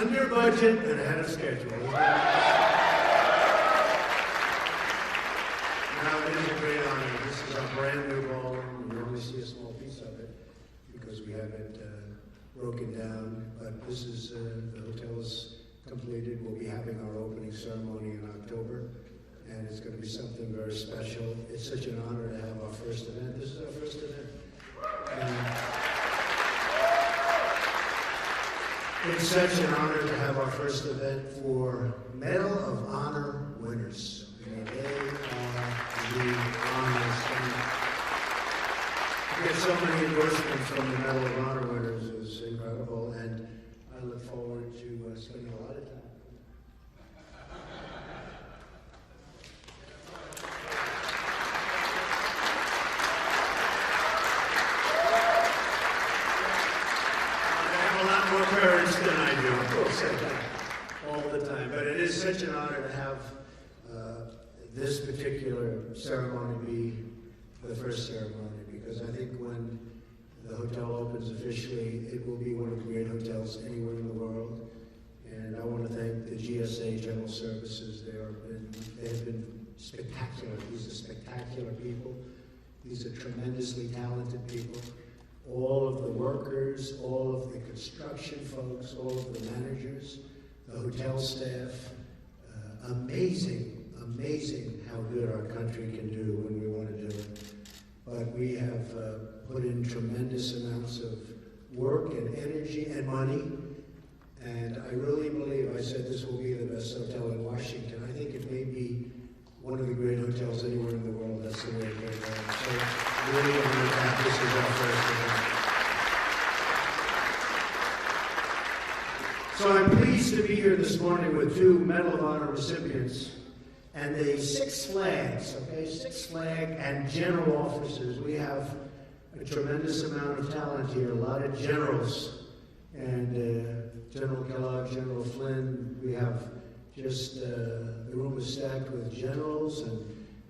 Under budget and ahead of schedule. Now, it is a great honor. This is our brand new ballroom. You only see a small piece of it because we have it broken down. But this is, the hotel is completed. We'll be having our opening ceremony in October. And it's going to be something very special. It's such an honor to have our first event. This is our first event. And it's such an honor to have our first event for Medal of Honor winners. I mean, they are the honors. And to get so many endorsements from the Medal of Honor winners is incredible, and I look forward to spending a lot of time. Than I do, of course, all the time. But it is such an honor to have this particular ceremony be the first ceremony, because I think when the hotel opens officially, it will be one of the great hotels anywhere in the world. And I want to thank the GSA General Services. They have been spectacular. These are spectacular people. These are tremendously talented people. All of the workers, all of the construction folks, all of the managers, the hotel staff. Amazing how good our country can do when we want to do it. But we have put in tremendous amounts of work and energy and money. And I really believe, I said this will be the best hotel in Washington. I think it may be one of the great hotels anywhere in the world. That's the way it goes on. So really honored that this is our first event. So I'm pleased to be here this morning with two Medal of Honor recipients and the Six Flags, okay? Six Flag and general officers. We have a tremendous amount of talent here, a lot of generals. And General Kellogg, General Flynn, we have just, the room is stacked with generals and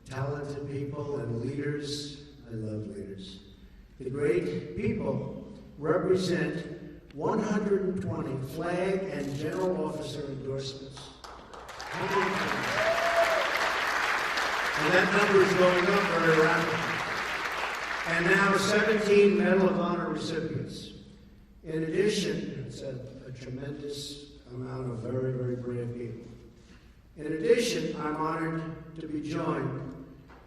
talented people and leaders. I love leaders. The great people represent 120 flag and general officer endorsements. 120. And that number is going up very rapidly. And now 17 Medal of Honor recipients. In addition, it's a tremendous amount of very, very brave people. In addition, I'm honored to be joined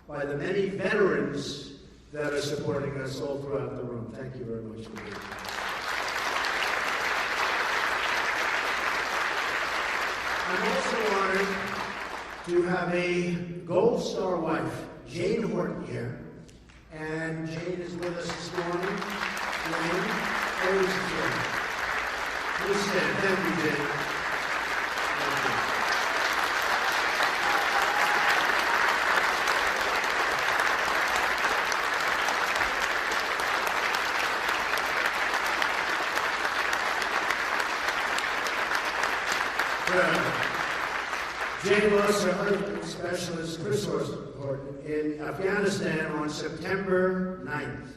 by the many veterans that are supporting us all throughout the room. Thank you very much for being here. I'm also honored to have a Gold Star wife, Jane Horton, here. And Jane is with us this morning. Jane, always a joy. Please stand. Thank you, Jane. Jane lost her husband, Specialist Chris Horton, in Afghanistan on September 9th,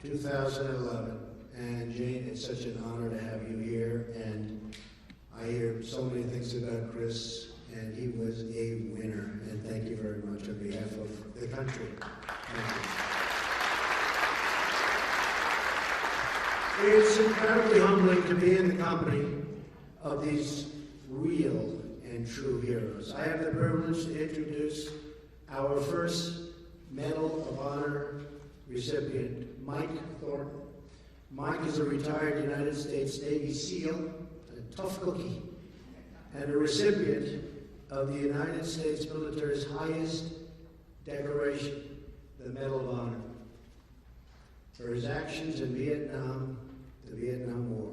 2011. And Jane, it's such an honor to have you here. And I hear so many things about Chris, and he was a winner. And thank you very much on behalf of the country. Thank you. It's incredibly humbling to be in the company of these real and true heroes. I have the privilege to introduce our first Medal of Honor recipient, Mike Thornton. Mike is a retired United States Navy SEAL, a tough cookie, and a recipient of the United States military's highest decoration, the Medal of Honor, for his actions in Vietnam, the Vietnam War.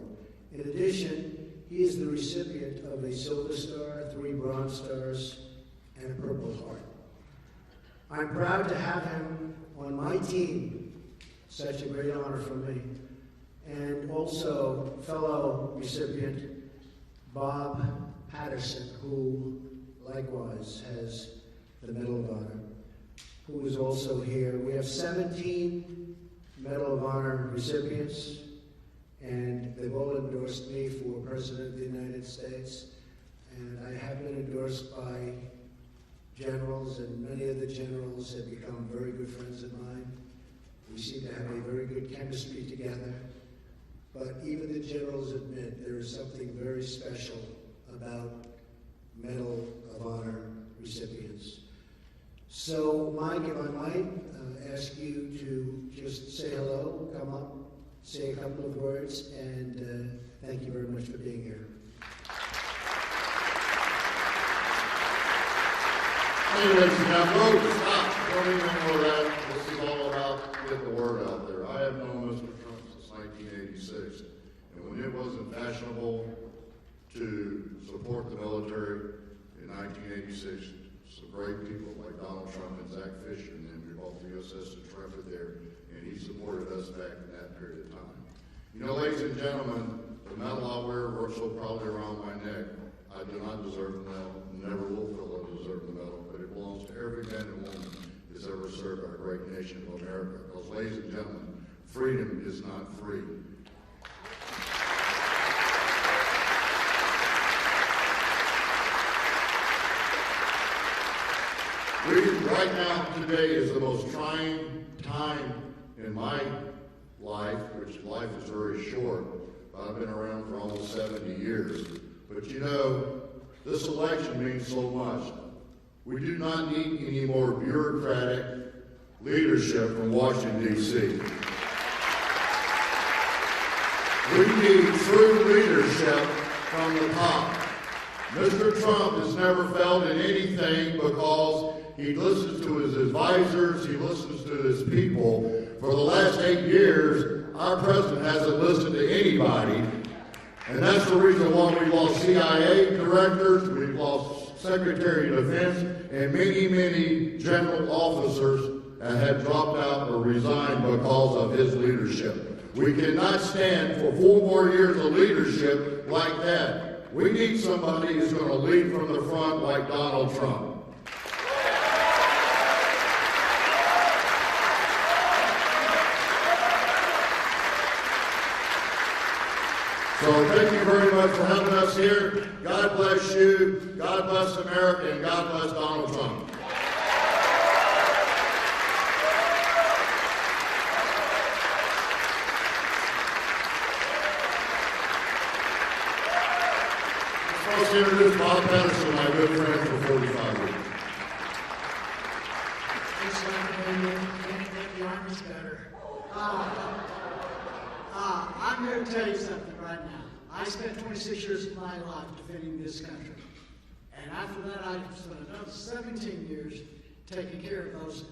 In addition, he is the recipient of a Silver Star, 3 Bronze Stars, and a Purple Heart. I'm proud to have him on my team. Such a great honor for me. And also fellow recipient Bob Patterson, who likewise has the Medal of Honor, who is also here. We have 17 Medal of Honor recipients, and they've all endorsed me for President of the United States. And I have been endorsed by generals, and many of the generals have become very good friends of mine. We seem to have a very good chemistry together. But even the generals admit there is something very special about Medal of Honor recipients. So, Mike, if I might ask you to just say hello, come up, say a couple of words, and thank you very much for being here. Anyways, now folks, stop. Don't even know that. This is all about getting the word out there. I have known Mr. Trump since 1986, and when it wasn't fashionable to support the military in 1986, some great people like Donald Trump and Zach Fisher, and then we both the USS Intrepid there, and he supported us back in that period of time. You know, ladies and gentlemen, the medal I wear so proudly around my neck, I do not deserve the medal, never will feel I deserve the medal, but it belongs to every man and woman that's ever served our great nation of America. Because, ladies and gentlemen, freedom is not free. Right now, today is the most trying time in my life, which life is very short, but I've been around for almost 70 years. But you know, this election means so much. We do not need any more bureaucratic leadership from Washington, D.C. We need true leadership from the top. Mr. Trump has never failed in anything because he listens to his advisors, he listens to his people. For the last 8 years, our president hasn't listened to anybody. And that's the reason why we lost CIA directors, we've lost Secretary of Defense, and many, many general officers have dropped out or resigned because of his leadership. We cannot stand for 4 more years of leadership like that. We need somebody who's going to lead from the front like Donald Trump. So thank you very much for helping us here. God bless you, God bless America, and God bless Donald Trump. Let's introduce Bob Patterson, my good friend for 45 years. Just like the Army's better. I'm here to tell you something right now. I spent 26 years of my life defending this country. And after that, I spent another 17 years taking care of those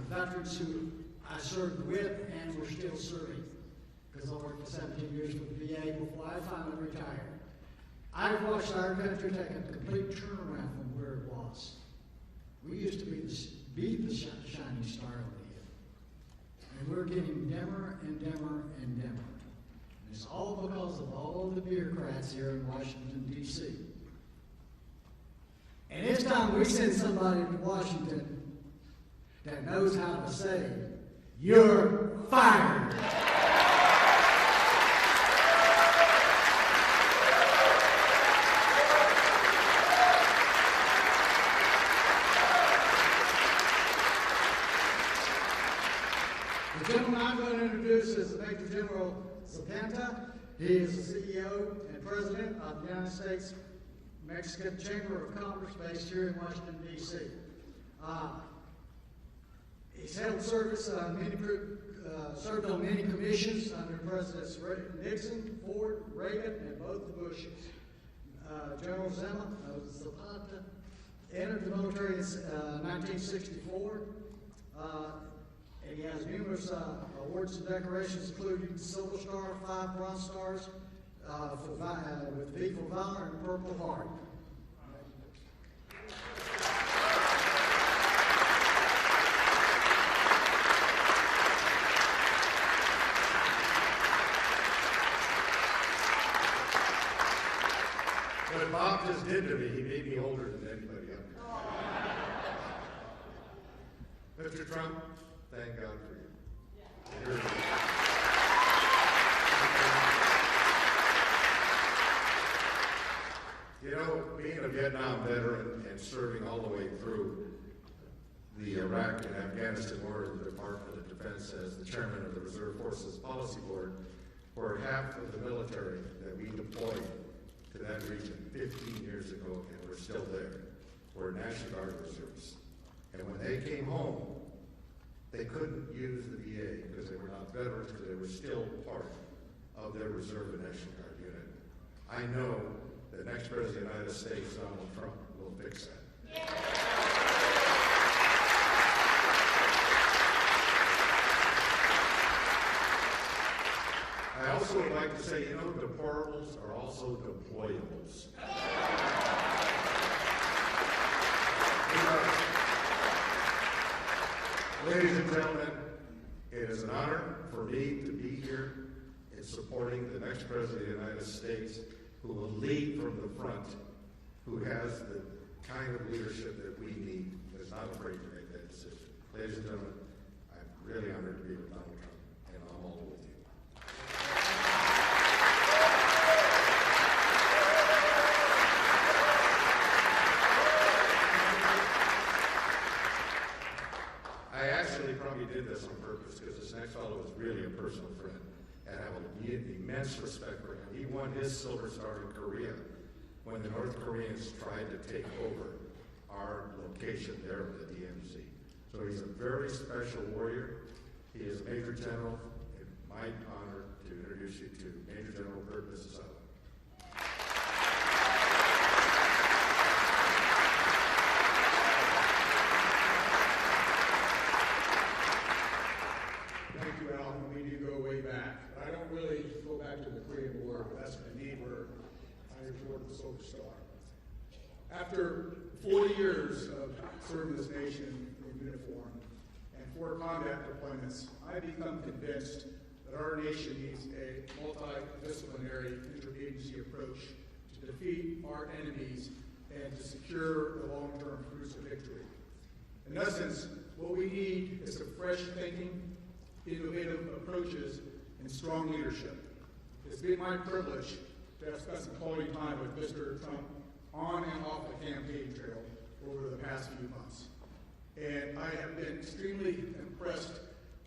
veterans who I served with and were still serving. Because I worked for 17 years with the VA before I finally retired. I've watched our country take a complete turnaround from where it was. We used to be the shining star of the hill. And we're getting dimmer and dimmer and dimmer. And it's all because of all of the bureaucrats here in Washington, D.C. And it's time we send somebody to Washington that knows how to say, "You're fired." The gentleman I'm going to introduce is Major General Zapata. He is the CEO and President of the United States Mexican Chamber of Commerce based here in Washington, D.C. He's held service served on many commissions under Presidents Nixon, Ford, Reagan, and both the Bushes. General Zapata entered the military in 1964. And he has numerous awards and decorations, including Silver Star, 5 Bronze Stars with V for Valor and Purple Heart. What Bob just did to me, he made me older than anybody up here. Mr. Trump, thank God for you. Iraq and Afghanistan or the Department of Defense as the chairman of the Reserve Forces Policy Board for half of the military that we deployed to that region 15 years ago, and we're still there. We're National Guard reserves. And when they came home, they couldn't use the VA because they were not veterans, because they were still part of their reserve and National Guard unit. I know the next President of the United States, Donald Trump, will fix that. I also would like to say, deplorables are also deployables. Ladies and gentlemen, it is an honor for me to be here in supporting the next President of the United States who will lead from the front, who has the kind of leadership that we need, and is not afraid to make that decision. Ladies and gentlemen, I'm really honored to be with Donald Trump, and I'm all with you. I actually probably did this on purpose because this next fellow is really a personal friend, and I have an immense respect for him. He won his Silver Star in Korea when the North Koreans tried to take over our location there at the DMZ. So he's a very special warrior. He is a Major General. It's my honor to introduce you to Major General Kurt Mississauga. Thank you, Al. We do go way back. I don't really go back to the Korean War, but that's indeed where I awarded the Silver Star. After 40 years of serving this nation in uniform and 4 combat deployments, I've become convinced that our nation needs a multidisciplinary interagency approach to defeat our enemies and to secure the long-term fruits of victory. In essence, what we need is some fresh thinking, innovative approaches, and strong leadership. It's been my privilege to have spent some quality time with Mr. Trump on and off the campaign trail over the past few months. And I have been extremely impressed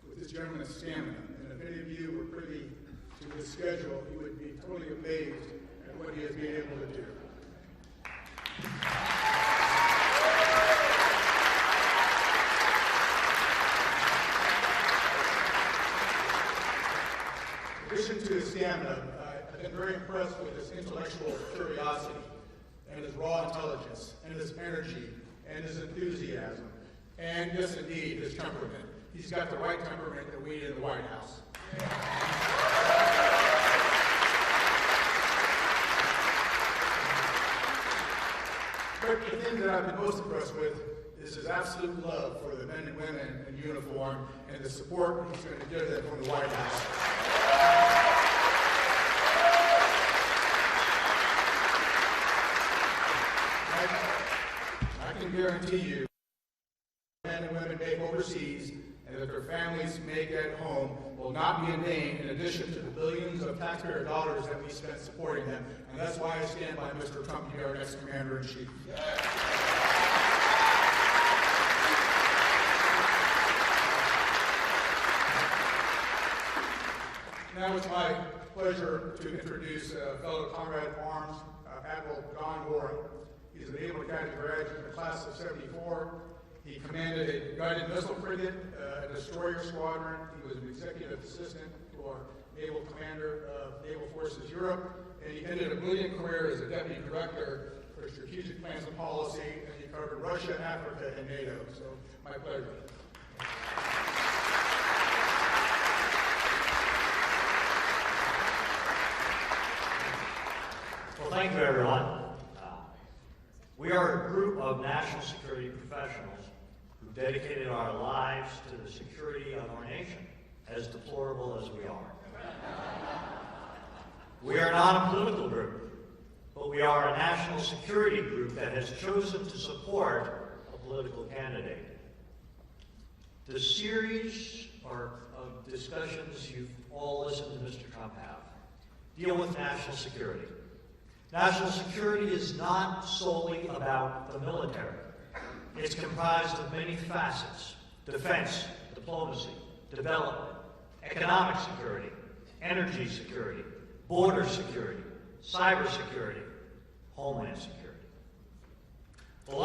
with this gentleman's stamina. And if any of you were privy to his schedule, you would be totally amazed at what he has been able to do. In addition to his stamina, I've been very impressed with his intellectual curiosity and his raw intelligence and his energy and his enthusiasm and, yes, indeed, his temperament. He's got the right temperament that we need in the White House. But the thing that I've been most impressed with is his absolute love for the men and women in uniform and the support he's going to give them from the White House. I can guarantee you men and women make overseas and that their families make at home will not be in vain, in addition to the billions of taxpayer dollars that we spent supporting them. And that's why I stand by Mr. Trump to be our next Commander-in-Chief. Now it's my pleasure to introduce a fellow comrade in arms, Admiral Don Warren. He's an Naval Academy graduate in the class of '74. He commanded a guided missile frigate, a destroyer squadron. He was an executive assistant to our naval commander of Naval Forces Europe, and he ended a brilliant career as a deputy director for strategic plans and policy, and he covered Russia, Africa, and NATO. So, my pleasure. Well, thank you, everyone. We are a group of national security professionals who dedicated our lives to the security of our nation, as deplorable as we are. We are not a political group, but we are a national security group that has chosen to support a political candidate. The series of discussions you've all listened to Mr. Trump have deal with national security. National security is not solely about the military. It's comprised of many facets. defense, diplomacy, development, economic security, energy security, border security, cyber security, homeland security. The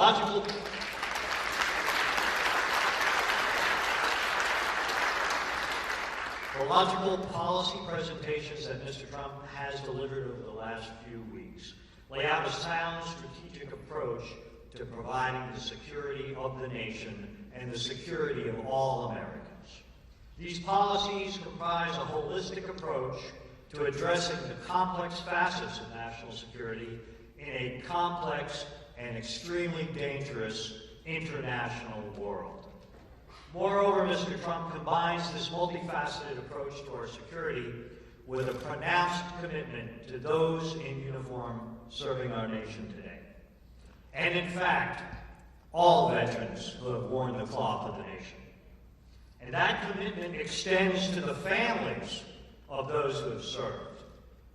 logical policy presentations that Mr. Trump has delivered over the last few weeks lay out a sound strategic approach to providing the security of the nation and the security of all Americans. These policies comprise a holistic approach to addressing the complex facets of national security in a complex and extremely dangerous international world. Moreover, Mr. Trump combines this multifaceted approach to our security with a pronounced commitment to those in uniform serving our nation today. And in fact, all veterans who have worn the cloth of the nation. And that commitment extends to the families of those who have served.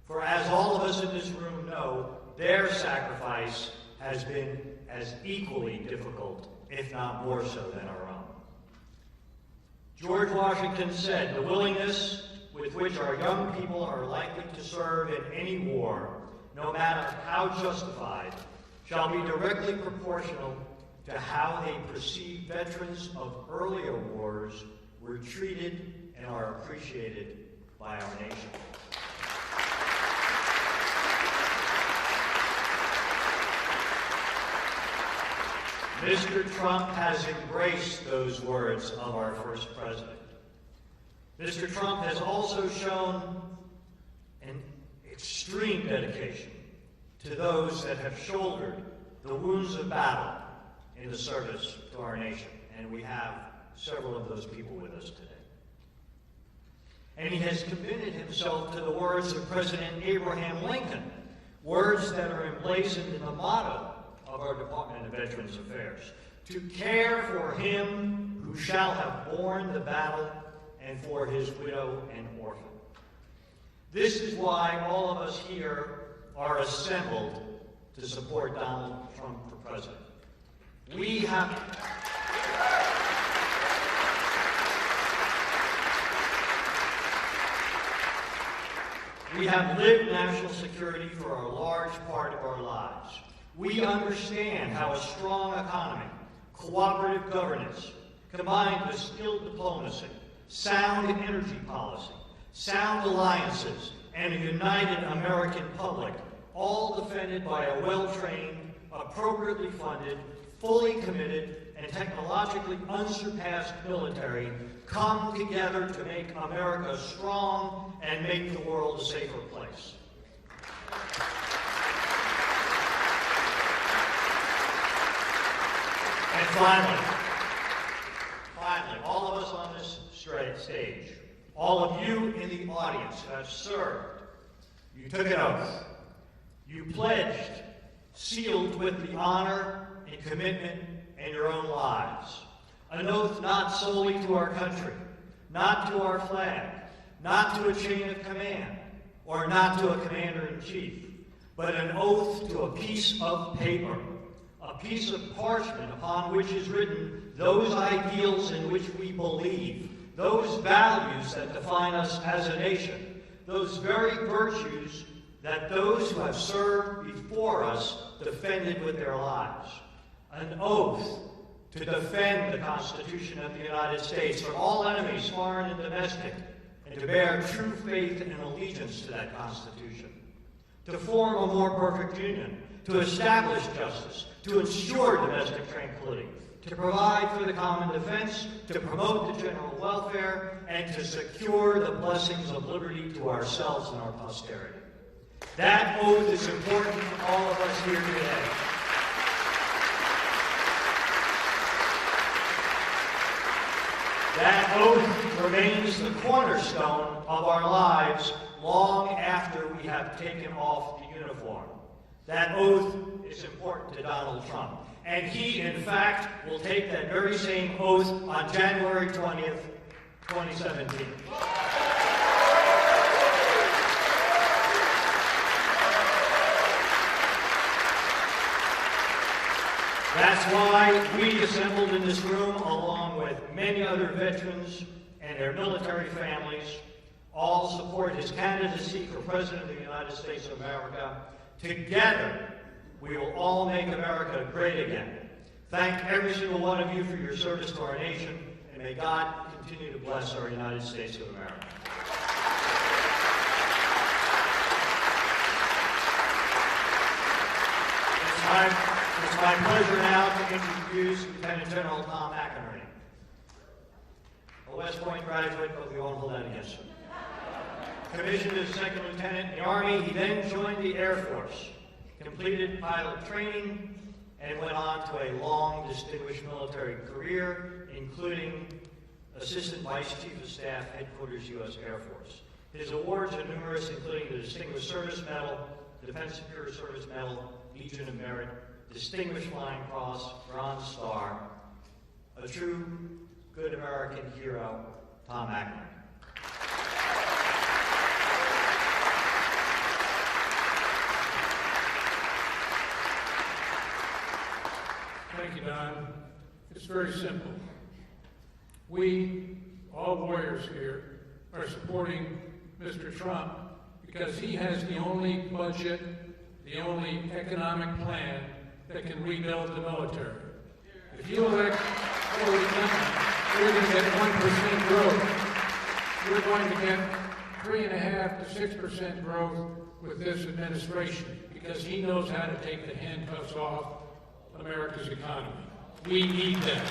For as all of us in this room know, their sacrifice has been as equally difficult, if not more so, than our own. George Washington said, "The willingness with which our young people are likely to serve in any war, no matter how justified, shall be directly proportional to how they perceive veterans of earlier wars were treated and are appreciated by our nation." Mr. Trump has embraced those words of our first president. Mr. Trump has also shown an extreme dedication to those that have shouldered the wounds of battle in the service to our nation, and we have several of those people with us today. And he has committed himself to the words of President Abraham Lincoln, words that are emblazoned in the motto of our Department of Veterans Affairs: to care for him who shall have borne the battle and for his widow and orphan. This is why all of us here are assembled to support Donald Trump for president. We have lived national security for a large part of our lives. We understand how a strong economy, cooperative governance, combined with skilled diplomacy, sound energy policy, sound alliances, and a united American public, all defended by a well-trained, appropriately funded, fully committed, and technologically unsurpassed military, come together to make America strong and make the world a safer place. And finally, all of us on this stage, all of you in the audience who have served, you took an oath. You pledged, sealed with the honor and commitment in your own lives. An oath not solely to our country, not to our flag, not to a chain of command, or not to a commander-in-chief, but an oath to a piece of paper, a piece of parchment upon which is written those ideals in which we believe, those values that define us as a nation, those very virtues that those who have served before us defended with their lives. An oath to defend the Constitution of the United States from all enemies, foreign and domestic, and to bear true faith and allegiance to that Constitution. To form a more perfect union, to establish justice, to ensure domestic tranquility, to provide for the common defense, to promote the general welfare, and to secure the blessings of liberty to ourselves and our posterity. That oath is important for all of us here today. That oath remains the cornerstone of our lives long after we have taken off the uniform. That oath is important to Donald Trump. And he, in fact, will take that very same oath on January 20th, 2017. That That's why we assembled in this room, along with many other veterans and their military families, all support his candidacy for President of the United States of America. Together, we will all make America great again. Thank every single one of you for your service to our nation, and may God continue to bless our United States of America. It's my pleasure now to introduce Lieutenant General Tom McInerney, a West Point graduate, but we won't hold that against him. Commissioned as second lieutenant in the Army, he then joined the Air Force, completed pilot training, and went on to a long, distinguished military career, including Assistant Vice Chief of Staff, Headquarters, U.S. Air Force. His awards are numerous, including the Distinguished Service Medal, Defense Superior Service Medal, Legion of Merit, Distinguished Flying Cross, Bronze Star, a true good American hero, Tom McInerney. Thank you, Don. It's very simple. We, all warriors here, are supporting Mr. Trump because he has the only budget, the only economic plan that can rebuild the military. If you elect Hillary Clinton, we're going to get 1% growth. We're going to get 3.5% to 6% growth with this administration because he knows how to take the handcuffs off America's economy. We need that.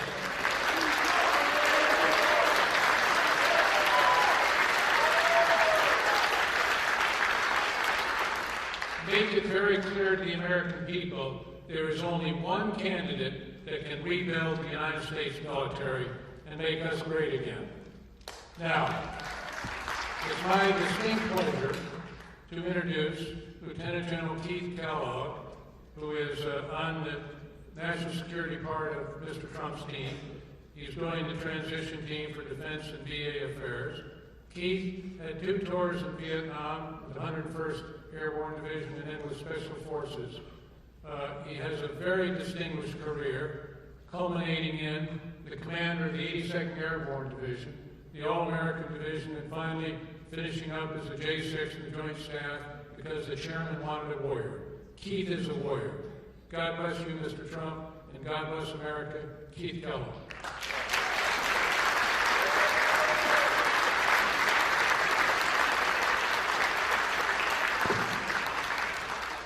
Make it very clear to the American people there is only one candidate that can rebuild the United States military and make us great again. Now, it's my distinct pleasure to introduce Lieutenant General Keith Kellogg, who is on the national security part of Mr. Trump's team. He's doing the transition team for defense and VA affairs. Keith had 2 tours in Vietnam, the 101st Airborne Division, and then with Special Forces. He has a very distinguished career, culminating in the commander of the 82nd Airborne Division, the All-American Division, and finally finishing up as a J6 in the Joint Staff because the chairman wanted a warrior. Keith is a warrior. God bless you, Mr. Trump, and God bless America. Keith Kellogg.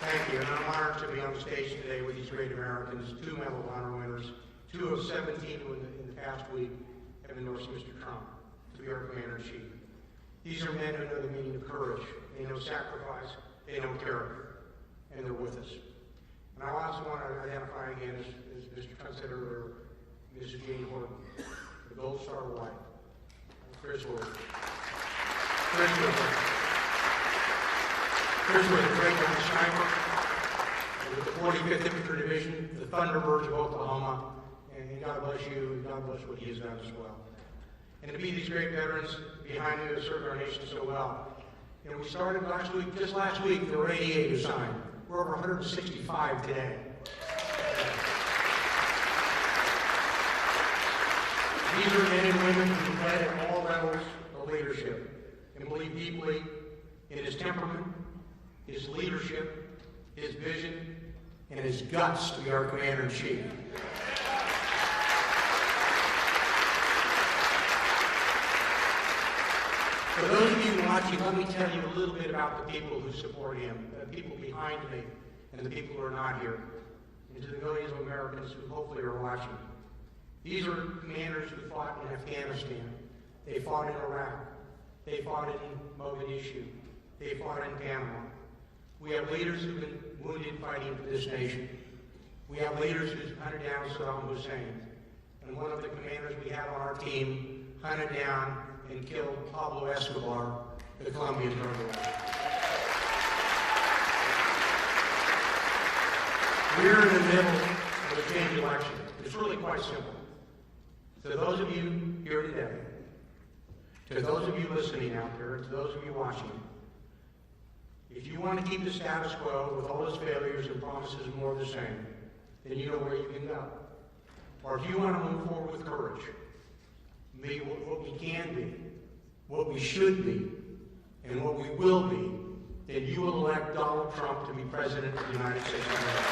Thank you, and I'm honored to be on the stage today with these great Americans, 2 Medal of Honor winners, 2 of 17 who in the past week have endorsed Mr. Trump to be our Commander-in-Chief. These are men who know the meaning of courage, they know sacrifice, they know character, and they're with us. And I also want to identify again, as Mr. Trump said earlier, Mrs. Jane Horton, the Gold Star wife, Chris Wood. Chris was a great young sniper with the 45th Infantry Division, the Thunderbirds of Oklahoma, and God bless you, and God bless what he has done as well. And to be these great veterans behind you who served our nation so well. You know, we started last week, just last week, there were 88 who signed. We're over 165 today. These are men and women who led at all levels of leadership and believe deeply in his temperament, his leadership, his vision, and his guts to be our Commander-in-Chief. For those of you watching, let me tell you a little bit about the people who support him, the people behind me, and the people who are not here, and to the millions of Americans who hopefully are watching. These are commanders who fought in Afghanistan. They fought in Iraq. They fought in Mogadishu. They fought in Panama. We have leaders who've been wounded fighting for this nation. We have leaders who've hunted down Saddam Hussein. And one of the commanders we have on our team hunted down and killed Pablo Escobar, the Colombian drug lord. We're in the middle of a change election. It's really quite simple. To those of you here today, to those of you listening out there, and to those of you watching, if you want to keep the status quo with all its failures and promises more of the same, then you know where you can go. or if you want to move forward with courage, be what we can be, what we should be, and what we will be, then you will elect Donald Trump to be President of the United States of America.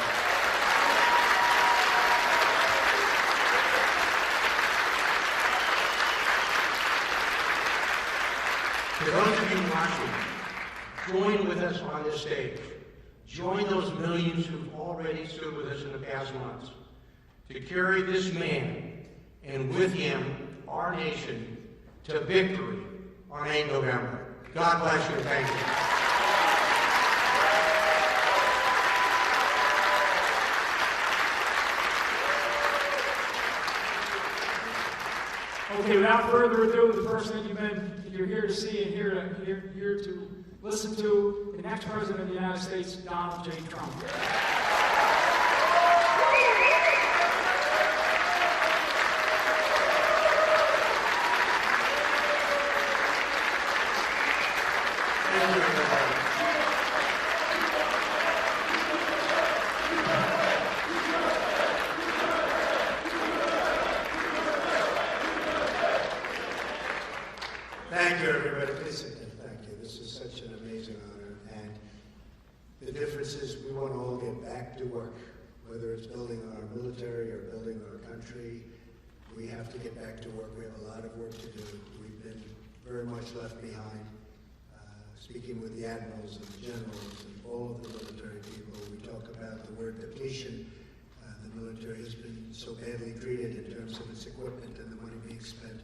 To those of you watching, join with us on this stage. Join those millions who've already stood with us in the past months to carry this man, and with him, our nation, to victory on 8 November. God bless you and thank you. Okay, without further ado, the person that you're here to see and here to listen to, the next President of the United States, Donald J. Trump. Thank you, everybody. Please sit down. Thank you. This is such an amazing honor. And the difference is we want to all get back to work, whether it's building our military or building our country. We have to get back to work. We have a lot of work to do. We've been very much left behind. Speaking with the admirals and the generals and all of the military people, we talk about the word depletion. The military has been so badly treated in terms of its equipment and the money being spent.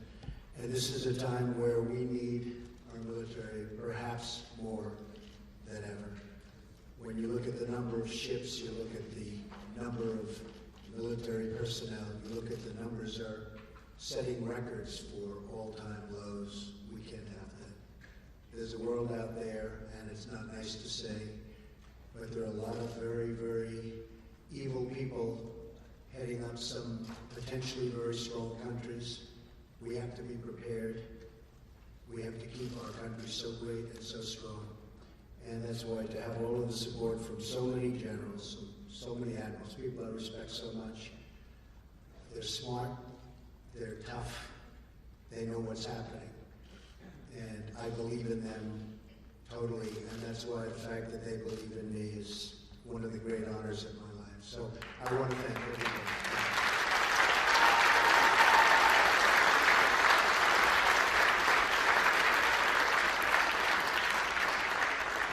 And this is a time where we need our military perhaps more than ever. When you look at the number of ships, you look at the number of military personnel, you look at the numbers are setting records for all-time lows. We can't have that. There's a world out there, and it's not nice to say, but there are a lot of very, very evil people heading up some potentially very strong countries. We have to be prepared. We have to keep our country so great and so strong. And that's why to have all of the support from so many generals, so many admirals, people I respect so much. They're smart, they're tough, they know what's happening. And I believe in them totally, and that's why the fact that they believe in me is one of the great honors of my life. So I want to thank everybody.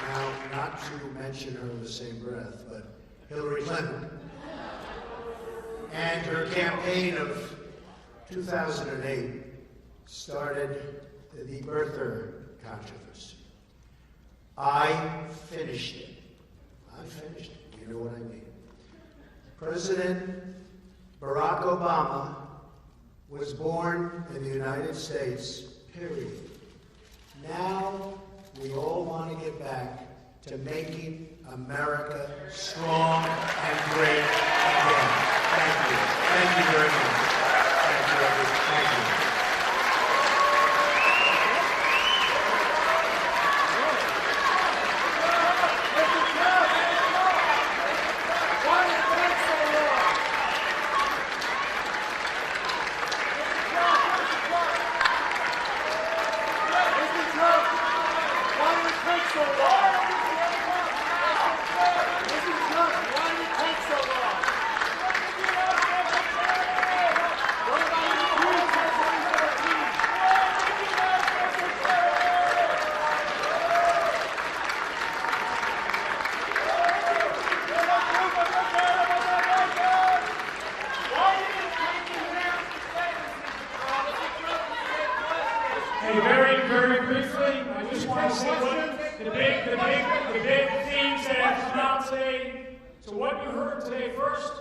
Now, not to mention her in the same breath, but Hillary Clinton and her campaign of 2008 started the birther controversy. I finished it. I finished it. You know what I mean. President Barack Obama was born in the United States, period. Now we all want to get back to making America strong and great again. Thank you. Thank you very much. Thank you, everyone. Thank you. Hey, very briefly, I just want to say what the big themes that have come out today. So what you heard today first,